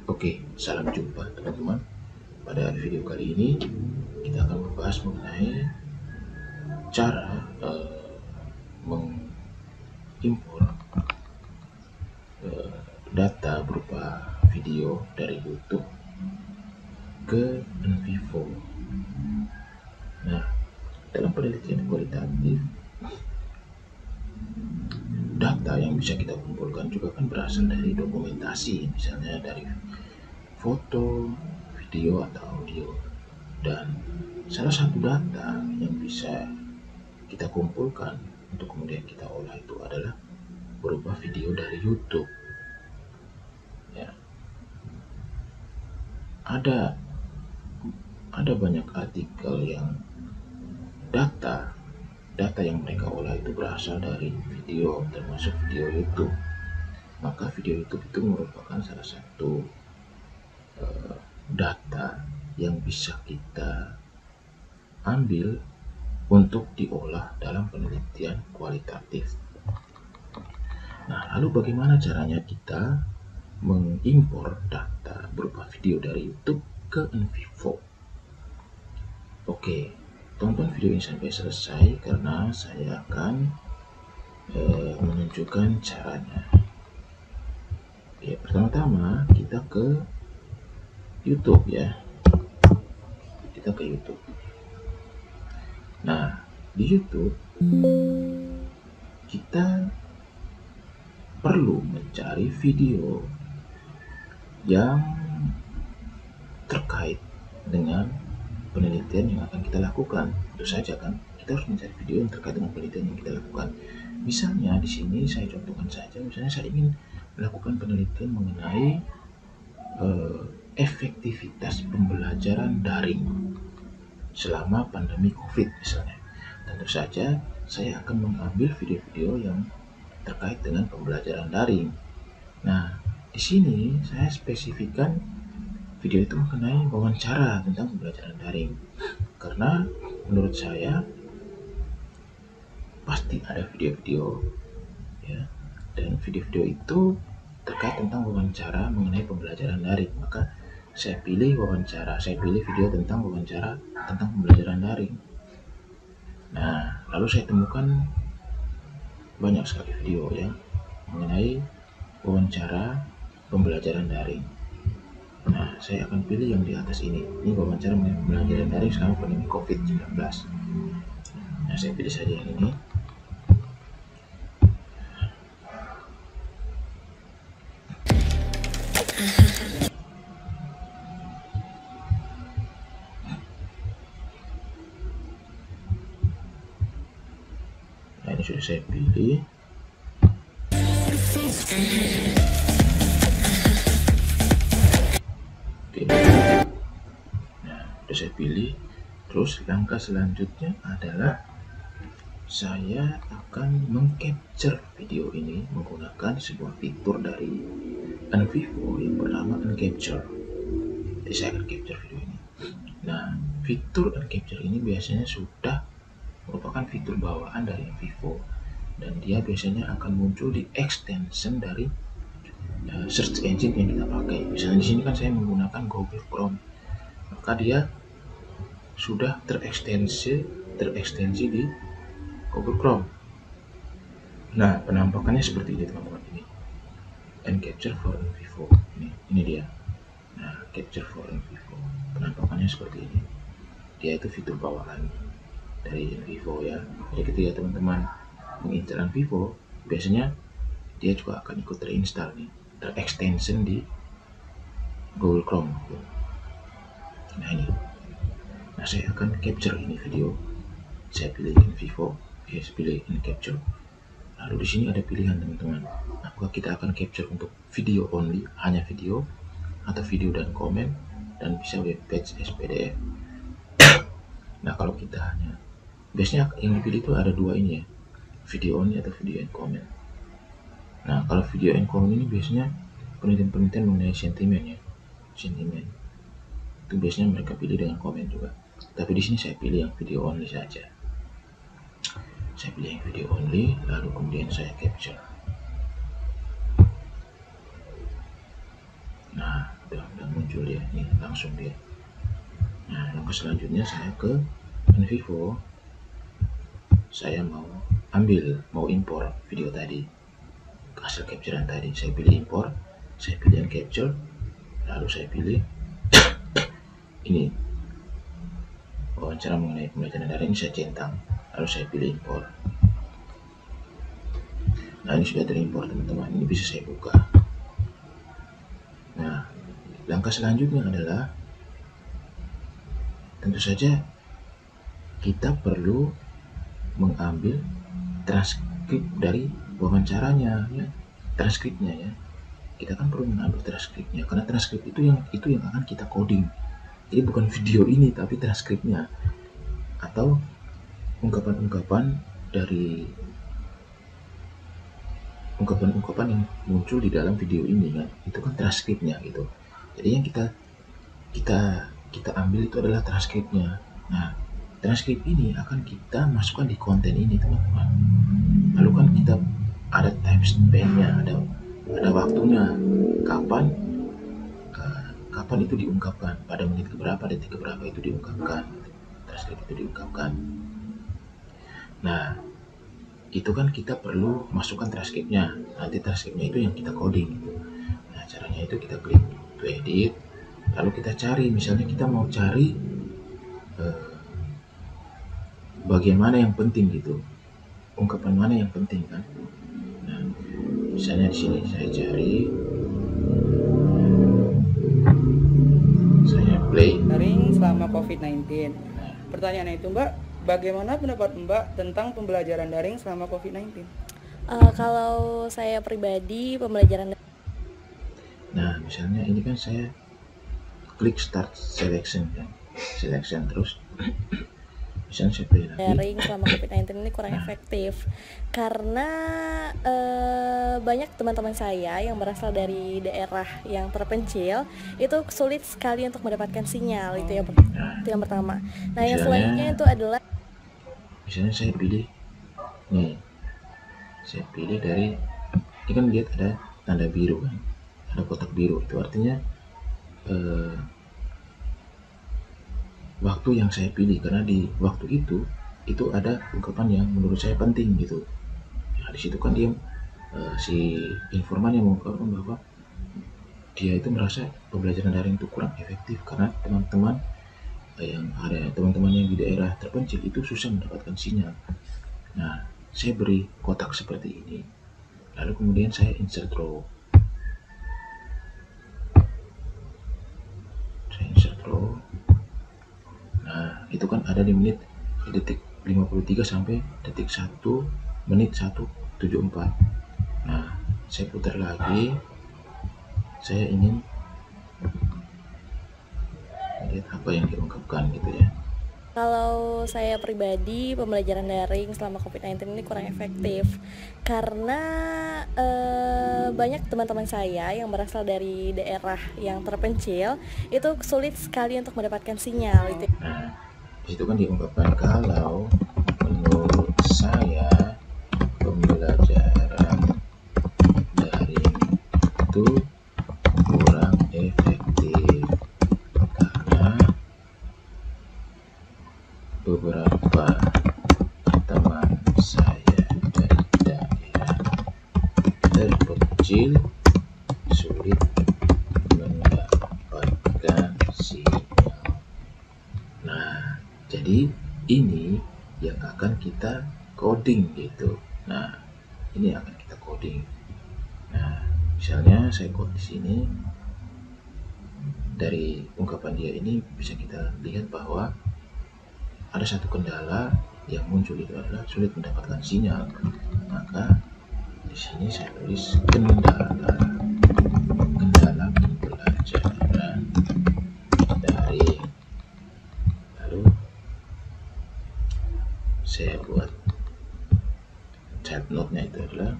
Oke, salam jumpa teman-teman. Pada video kali ini kita akan membahas mengenai cara mengimpor data berupa video dari YouTube ke NVivo. Nah, dalam penelitian kualitatif, data yang bisa kita kumpulkan juga kan berasal dari dokumentasi, misalnya dari foto, video, atau audio. Dan salah satu data yang bisa kita kumpulkan untuk kemudian kita olah itu adalah berupa video dari YouTube. Ya, ada banyak artikel yang data yang mereka olah itu berasal dari video, termasuk video YouTube. Maka video YouTube itu merupakan salah satu data yang bisa kita ambil untuk diolah dalam penelitian kualitatif. Nah, lalu bagaimana caranya kita mengimpor data berupa video dari YouTube ke NVivo? Oke, tonton video ini sampai selesai karena saya akan menunjukkan caranya. Ya, pertama-tama kita ke YouTube ya. Kita ke YouTube. Nah, di YouTube kita perlu mencari video yang terkait dengan penelitian yang akan kita lakukan. Tentu saja kan, kita harus mencari video yang terkait dengan penelitian yang kita lakukan. Misalnya di sini saya contohkan saja, misalnya saya ingin melakukan penelitian mengenai efektivitas pembelajaran daring selama pandemi COVID misalnya. Tentu saja saya akan mengambil video-video yang terkait dengan pembelajaran daring. Nah, di sini saya spesifikkan video itu mengenai wawancara tentang pembelajaran daring, karena menurut saya pasti ada video-video ya, dan video-video itu terkait tentang wawancara mengenai pembelajaran daring. Maka saya pilih video tentang wawancara tentang pembelajaran daring. Nah, lalu saya temukan banyak sekali video ya mengenai wawancara pembelajaran daring. Nah, saya akan pilih yang di atas ini. Ini wawancara mengenai pembelajaran daring selama pandemi COVID-19. Nah, saya pilih saja yang ini. Nah, ini sudah saya pilih. Oke. Nah, sudah saya pilih. Terus langkah selanjutnya adalah saya akan mengcapture video ini menggunakan sebuah fitur dari NVivo yang bernama Uncapture. Jadi saya akan capture video ini. Nah, fitur Uncapture ini biasanya sudah merupakan fitur bawaan dari NVivo, dan dia biasanya akan muncul di extension dari search engine yang kita pakai. Misalnya di sini kan saya menggunakan Google Chrome, maka dia sudah terekstensi di Google Chrome. Nah, penampakannya seperti ini teman-teman. Ini Uncapture for NVivo. Ini dia. Nah, Capture for NVivo. Penampakannya seperti ini. Dia itu fitur bawaan dari NVivo ya. Jadi ketika teman-teman menginstal NVivo, biasanya dia juga akan ikut terinstall nih, terextension di Google Chrome. Nah, ini. Nah, saya akan capture ini video. Saya pilih NVivo, saya pilih Uncapture. Lalu di sini ada pilihan teman-teman. Apakah kita akan capture untuk video only, hanya video, atau video dan komen, dan bisa web page SPDF. Nah, kalau kita hanya, biasanya yang dipilih itu ada dua ini ya, video only atau video and comment. Nah, kalau video and comment ini biasanya penelitian-penelitian mengenai sentimen ya, sentimen itu biasanya mereka pilih dengan komen juga. Tapi di sini saya pilih yang video only saja. Saya pilih yang video only, lalu kemudian saya capture. Nah, udah muncul dia nih, langsung dia. Nah, langkah selanjutnya saya ke Envivo. Saya mau impor video tadi, hasil capturean tadi. Saya pilih impor, saya pilih capture, lalu saya pilih ini wawancara mengenai pembelajaran daring, ini saya centang, lalu saya pilih impor. Nah, ini sudah terimpor teman-teman, ini bisa saya buka. Nah, langkah selanjutnya adalah tentu saja kita perlu mengambil transkrip dari wawancaranya, ya, transkripnya ya. Kita kan perlu mengambil transkripnya, karena transkrip itu yang akan kita coding. Jadi bukan video ini, tapi transkripnya atau ungkapan-ungkapan yang muncul di dalam video ini kan, itu kan transkripnya gitu. Jadi yang kita ambil itu adalah transkripnya. Nah, transkrip ini akan kita masukkan di konten ini teman-teman. Lalu kan kita ada time span-nya, ada waktunya, kapan itu diungkapkan, pada menit keberapa, detik keberapa itu diungkapkan, transkrip itu diungkapkan. Nah, itu kan kita perlu masukkan transkripnya. Nanti transkripnya itu yang kita coding. Nah, caranya itu kita klik to edit, lalu kita cari, misalnya kita mau cari bagian mana yang penting gitu, ungkapan mana yang penting kan. Nah, misalnya di sini saya cari, saya play daring selama COVID-19. Pertanyaannya itu, Mbak, bagaimana pendapat Mbak tentang pembelajaran daring selama COVID-19? Kalau saya pribadi pembelajaran. Nah, misalnya ini kan saya klik start selection kan, selection terus misalnya saya play lagi. Daring selama COVID-19 ini kurang efektif karena banyak teman-teman saya yang berasal dari daerah yang terpencil itu sulit sekali untuk mendapatkan sinyal. Itu yang pertama. Nah, yang selanjutnya itu adalah misalnya saya pilih nih, saya pilih dari ini kan, lihat ada tanda biru kan, ada kotak biru, itu artinya waktu yang saya pilih, karena di waktu itu ada ungkapan yang menurut saya penting gitu. Nah, di situ kan dia si informan yang mengungkapkan bahwa dia itu merasa pembelajaran daring itu kurang efektif karena teman-teman yang di daerah terpencil itu susah mendapatkan sinyal. Nah, saya beri kotak seperti ini, lalu kemudian saya insert row. Nah, itu kan ada di detik 53 sampai detik 1 menit 1:74. Nah, saya putar lagi, saya ingin lihat apa yang diungkapkan gitu ya. kalau saya pribadi pembelajaran daring selama COVID-19 ini kurang efektif karena banyak teman-teman saya yang berasal dari daerah yang terpencil itu sulit sekali untuk mendapatkan sinyal. Nah, di situ kan diungkapkan kalau menurut saya pembelajaran daring itu kurang efektif karena beberapa teman saya dari daerah terpencil sulit mendapatkan sinyal. Nah, jadi ini yang akan kita coding gitu. Nah, ini akan kita coding. Nah, misalnya saya code di sini, dari ungkapan dia ini bisa kita lihat bahwa ada satu kendala yang muncul, itu adalah sulit mendapatkan sinyal. Maka di sini saya tulis kendala pembelajaran daring. Lalu saya buat chat note-nya itu adalah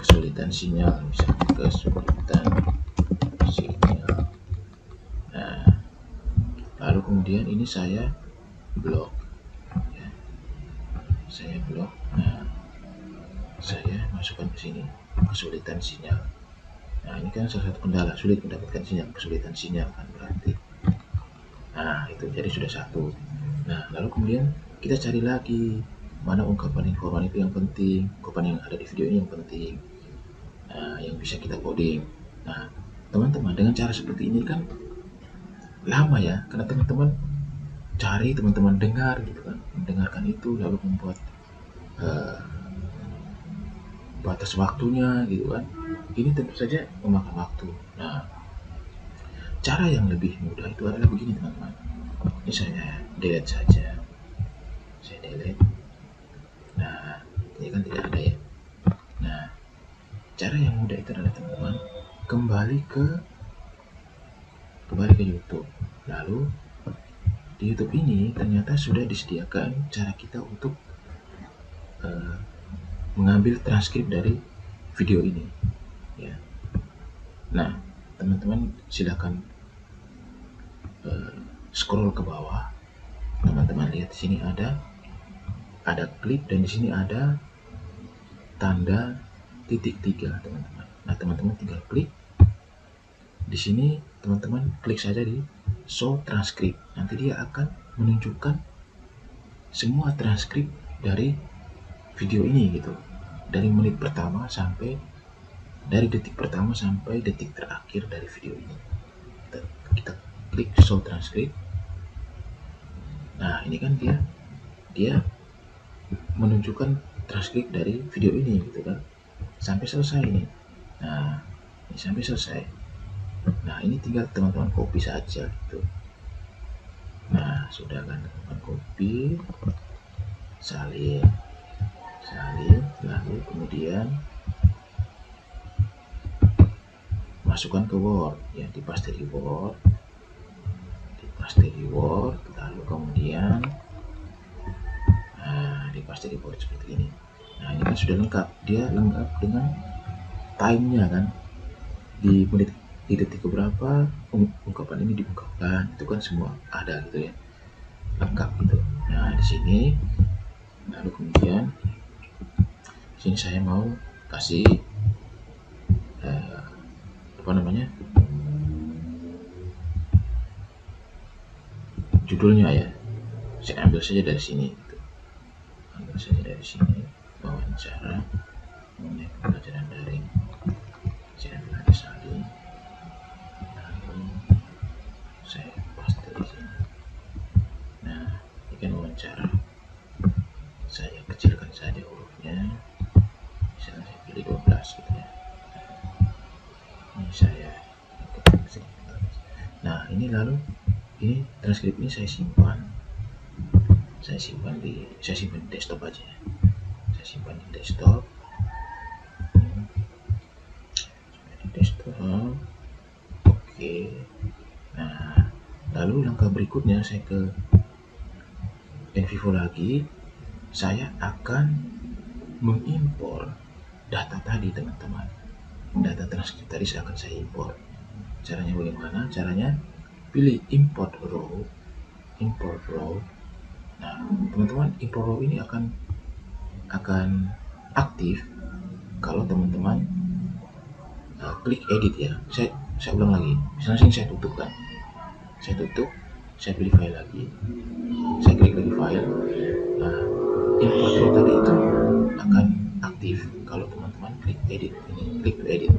kesulitan sinyal, misalnya kesulitan sinyal. Nah, lalu kemudian ini saya blok ya. Saya blok. Nah, saya masukkan ke sini, kesulitan sinyal. Nah, ini kan salah satu kendala, sulit mendapatkan sinyal, kesulitan sinyal kan berarti. Nah, itu jadi sudah satu. Nah, lalu kemudian kita cari lagi mana ungkapan informasi itu yang penting, ungkapan yang ada di video ini yang penting. Nah, yang bisa kita coding. Nah, teman-teman, dengan cara seperti ini kan lama ya, karena teman-teman cari, teman-teman dengar gitu kan, mendengarkan itu lalu membuat batas waktunya gitu kan. Ini tentu saja memakan waktu. Nah, cara yang lebih mudah itu adalah begini teman-teman. Ini saya delete saja, saya delete. Nah, ini kan tidak ada ya. Nah, cara yang mudah itu adalah teman-teman kembali ke YouTube. Lalu di YouTube ini ternyata sudah disediakan cara kita untuk mengambil transkrip dari video ini ya. Nah, teman-teman silakan scroll ke bawah. Teman-teman lihat di sini ada klip, dan di sini ada tanda titik 3 teman-teman. Nah, teman-teman tinggal klik di sini, teman-teman klik saja di show transcript. Nanti dia akan menunjukkan semua transkrip dari video ini gitu, dari menit pertama sampai, dari detik pertama sampai detik terakhir dari video ini. Kita klik show transcript. Nah, ini kan dia menunjukkan transkrip dari video ini gitu kan, sampai selesai ini. Nah, ini sampai selesai. Nah, ini tinggal teman-teman copy saja gitu. Nah, sudah kan teman-teman copy, salin, lalu kemudian masukkan ke Word ya, dipaste di Word, lalu kemudian dipaste di Word seperti ini. Nah, ini kan sudah lengkap, dia lengkap dengan time-nya kan, di menit, di detik keberapa ungkapan ini diungkapkan, itu kan semua ada gitu ya, lengkap gitu. Nah, di sini lalu kemudian sini saya mau kasih judulnya ya, saya ambil saja dari sini gitu. Wawancara mengenai pembelajaran daring, saya ambil dari salin, lalu saya paste di sini. Nah, ini kan wawancara, saya kecilkan saja hurufnya, misalnya saya pilih 12 gitu ya. Ini saya, nah ini lalu ini transkrip ini saya simpan di desktop aja. Saya simpan di desktop. Oke. Nah, lalu langkah berikutnya saya ke Envivo lagi. Saya akan mengimpor data tadi teman-teman. Data transkrip tadi akan saya impor. Caranya bagaimana? Caranya pilih import raw. Nah, teman-teman, import raw ini akan aktif kalau teman-teman klik edit ya. Saya ulang lagi. Misalnya sini saya tutup kan. Saya pilih file lagi. Saya klik lagi file. Nah, import raw tadi itu akan aktif kalau teman-teman klik edit ini, klik edit.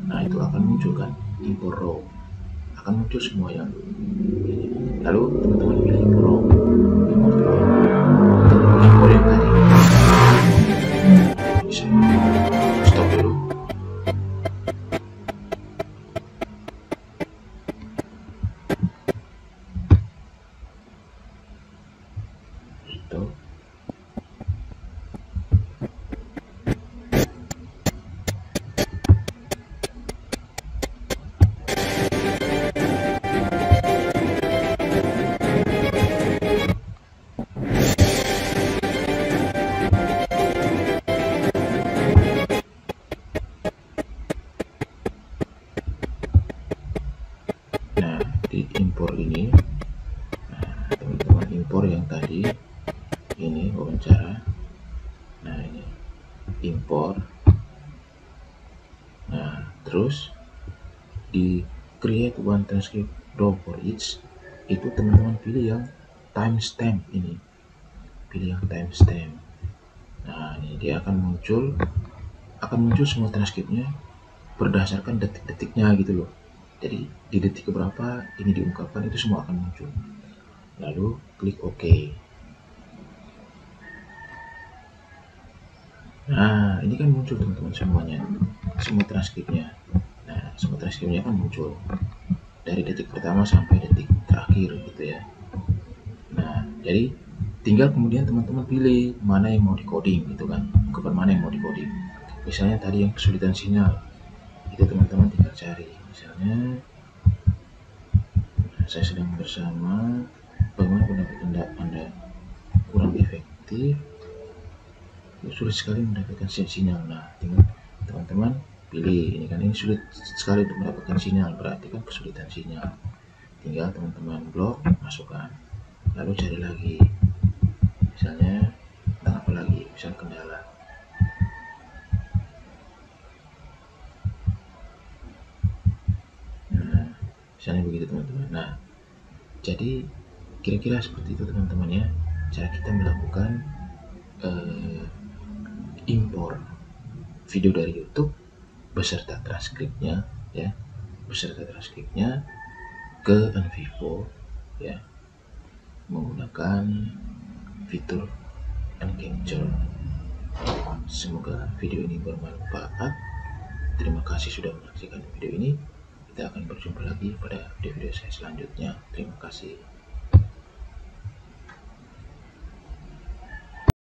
Nah, itu akan muncul kan import raw, akan muncul semua yang ini. Lalu teman-teman pilih import raw untuk import yang tadi. Bisa stop dulu. Stop. Impor ini, nah, teman-teman impor yang tadi ini wawancara. Nah, Terus di create one transcript row for each, itu teman-teman pilih yang timestamp ini, pilih yang timestamp. Nah, ini dia akan muncul semua transkripnya berdasarkan detik-detiknya gitu loh. Jadi di detik keberapa ini diungkapkan, itu semua akan muncul. Lalu klik OK. Nah, ini kan muncul teman-teman semuanya, semua transkripnya. Nah, semua transkripnya kan muncul dari detik pertama sampai detik terakhir gitu ya. Nah, jadi tinggal kemudian teman-teman pilih mana yang mau decoding gitu kan, ungkapan mana yang mau decoding. Misalnya tadi yang kesulitan sinyal, itu teman-teman tinggal cari. Misalnya saya sedang bersama, bagaimana pendapat Anda kurang efektif, sulit sekali mendapatkan sinyal. Nah, tinggal teman-teman pilih, ini kan ini sulit sekali untuk mendapatkan sinyal, berarti kan kesulitan sinyal. Tinggal teman-teman blok, masukkan, lalu cari lagi, misalnya tentang apa lagi, misalnya kendala. Nah, misalnya begitu teman-teman. Nah, jadi kira-kira seperti itu teman-teman ya, cara kita melakukan impor video dari YouTube beserta transkripnya ya, ke Envivo ya, menggunakan fitur Uncapture. Semoga video ini bermanfaat. Terima kasih sudah menyaksikan video ini. Kita akan berjumpa lagi pada video saya selanjutnya. Terima kasih.